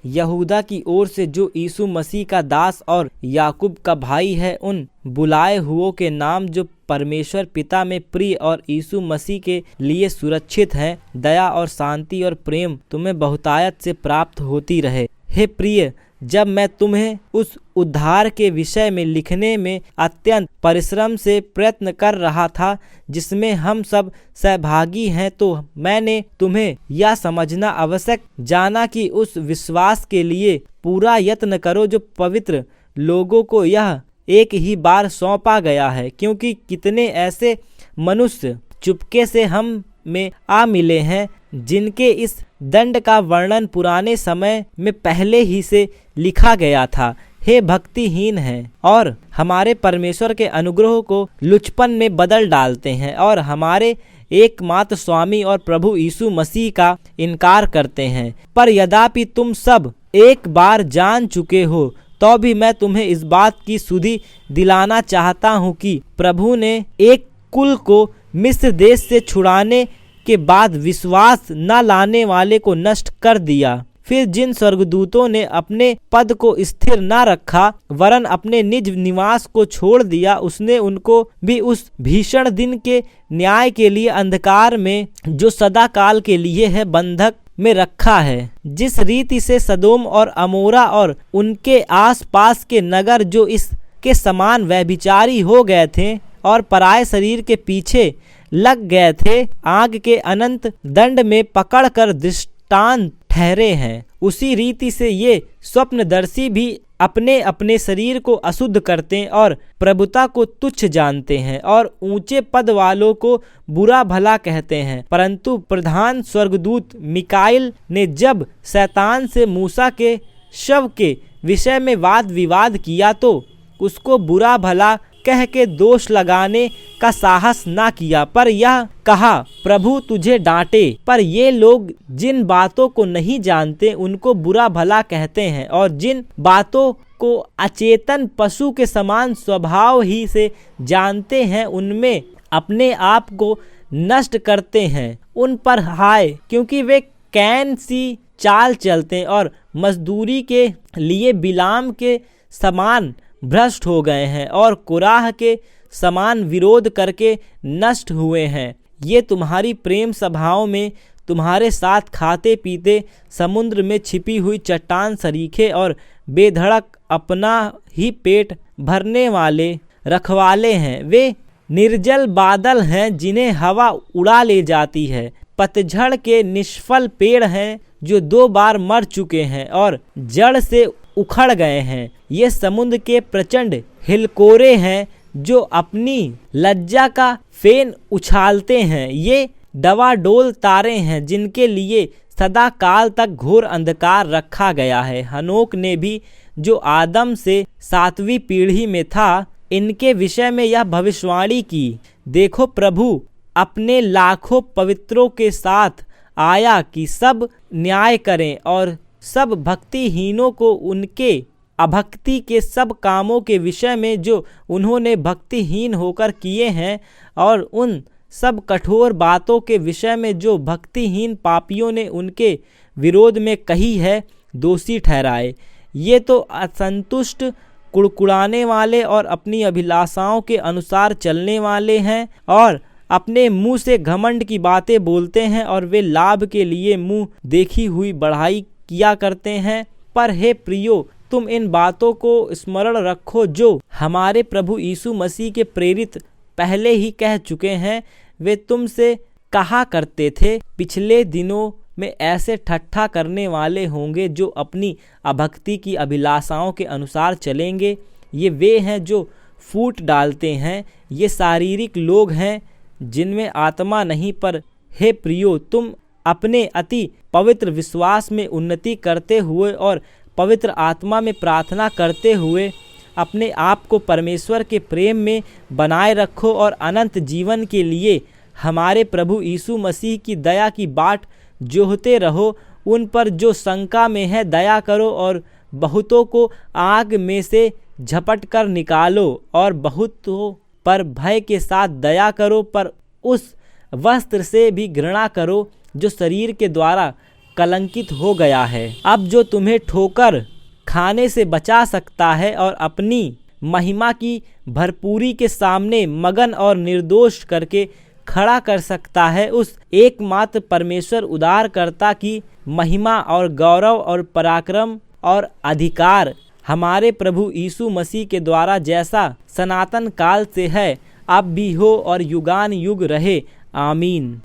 यहूदा की ओर से जो यीशु मसीह का दास और याकूब का भाई है, उन बुलाए हुओं के नाम जो परमेश्वर पिता में प्रिय और यीशु मसीह के लिए सुरक्षित हैं, दया और शांति और प्रेम तुम्हें बहुतायत से प्राप्त होती रहे। हे प्रिय, जब मैं तुम्हें उस उद्धार के विषय में लिखने में अत्यंत परिश्रम से प्रयत्न कर रहा था जिसमें हम सब सहभागी हैं, तो मैंने तुम्हें यह समझना आवश्यक जाना कि उस विश्वास के लिए पूरा यत्न करो जो पवित्र लोगों को यह एक ही बार सौंपा गया है, क्योंकि कितने ऐसे मनुष्य चुपके से हम में आ मिले हैं जिनके इस दंड का वर्णन पुराने समय में पहले ही से लिखा गया था। हे भक्तिहीन हैं और हमारे परमेश्वर के अनुग्रह को लुचपन में बदल डालते हैं और हमारे एकमात्र स्वामी और प्रभु यीशु मसीह का इनकार करते हैं। पर यद्यपि तुम सब एक बार जान चुके हो, तो भी मैं तुम्हें इस बात की सुधि दिलाना चाहता हूँ कि प्रभु ने एक कुल को मिस्र देश से छुड़ाने के बाद विश्वास न लाने वाले को नष्ट कर दिया। फिर जिन स्वर्गदूतों ने अपने पद को स्थिर न रखा वरन अपने निज निवास को छोड़ दिया, उसने उनको भी उस भीषण दिन के न्याय के लिए अंधकार में, जो सदा काल के लिए है, बंधक में रखा है। जिस रीति से सदोम और अमोरा और उनके आसपास के नगर जो इसके समान व्यभिचारी हो गए थे और पराये शरीर के पीछे लग गए थे, आग के अनंत दंड में पकड़कर दृष्टांत ठहरे हैं, उसी रीति से ये स्वप्नदर्शी भी अपने अपने शरीर को अशुद्ध करते और प्रभुता को तुच्छ जानते हैं और ऊंचे पद वालों को बुरा भला कहते हैं। परंतु प्रधान स्वर्गदूत मिकाइल ने जब शैतान से मूसा के शव के विषय में वाद विवाद किया तो उसको बुरा भला कह के दोष लगाने का साहस ना किया, पर यह कहा, प्रभु तुझे डांटे। पर ये लोग जिन बातों को नहीं जानते उनको बुरा भला कहते हैं और जिन बातों को अचेतन पशु के समान स्वभाव ही से जानते हैं उनमें अपने आप को नष्ट करते हैं। उन पर हाय, क्योंकि वे कैन सी चाल चलते और मजदूरी के लिए बिलाम के समान भ्रष्ट हो गए हैं और कुराह के समान विरोध करके नष्ट हुए हैं। ये तुम्हारी प्रेम सभाओं में तुम्हारे साथ खाते पीते समुद्र में छिपी हुई चट्टान सरीखे और बेधड़क अपना ही पेट भरने वाले रखवाले हैं। वे निर्जल बादल हैं जिन्हें हवा उड़ा ले जाती है, पतझड़ के निष्फल पेड़ हैं जो 2 बार मर चुके हैं और जड़ से उखड़ गए हैं। ये समुद्र के प्रचंड हिलकोरे हैं जो अपनी लज्जा का फेन उछालते हैं। ये डवाडोल तारे हैं जिनके लिए सदा काल तक घोर अंधकार रखा गया है। हनोक ने भी, जो आदम से 7वीं पीढ़ी में था, इनके विषय में यह भविष्यवाणी की, देखो प्रभु अपने लाखों पवित्रों के साथ आया कि सब न्याय करें और सब भक्तिहीनों को उनके अभक्ति के सब कामों के विषय में जो उन्होंने भक्तिहीन होकर किए हैं और उन सब कठोर बातों के विषय में जो भक्तिहीन पापियों ने उनके विरोध में कही है, दोषी ठहराए। ये तो असंतुष्ट, कुड़कुड़ाने वाले और अपनी अभिलाषाओं के अनुसार चलने वाले हैं और अपने मुंह से घमंड की बातें बोलते हैं और वे लाभ के लिए मुंह देखी हुई बढ़ाई किया करते हैं। पर हे प्रियो, तुम इन बातों को स्मरण रखो जो हमारे प्रभु यीशु मसीह के प्रेरित पहले ही कह चुके हैं। वे तुमसे कहा करते थे, पिछले दिनों में ऐसे ठट्ठा करने वाले होंगे जो अपनी अभक्ति की अभिलाषाओं के अनुसार चलेंगे। ये वे हैं जो फूट डालते हैं, ये शारीरिक लोग हैं जिनमें आत्मा नहीं। पर हे प्रियो, तुम अपने अति पवित्र विश्वास में उन्नति करते हुए और पवित्र आत्मा में प्रार्थना करते हुए अपने आप को परमेश्वर के प्रेम में बनाए रखो और अनंत जीवन के लिए हमारे प्रभु यीशु मसीह की दया की बाट जोहते रहो। उन पर जो शंका में है दया करो और बहुतों को आग में से झपट कर निकालो और बहुतों पर भय के साथ दया करो, पर उस वस्त्र से भी घृणा करो जो शरीर के द्वारा कलंकित हो गया है। अब जो तुम्हें ठोकर खाने से बचा सकता है और अपनी महिमा की भरपूरी के सामने मगन और निर्दोष करके खड़ा कर सकता है, उस एकमात्र परमेश्वर उद्धारकर्ता की महिमा और गौरव और पराक्रम और अधिकार हमारे प्रभु यीशु मसीह के द्वारा जैसा सनातन काल से है, अब भी हो और युगान युग रहे। आमीन।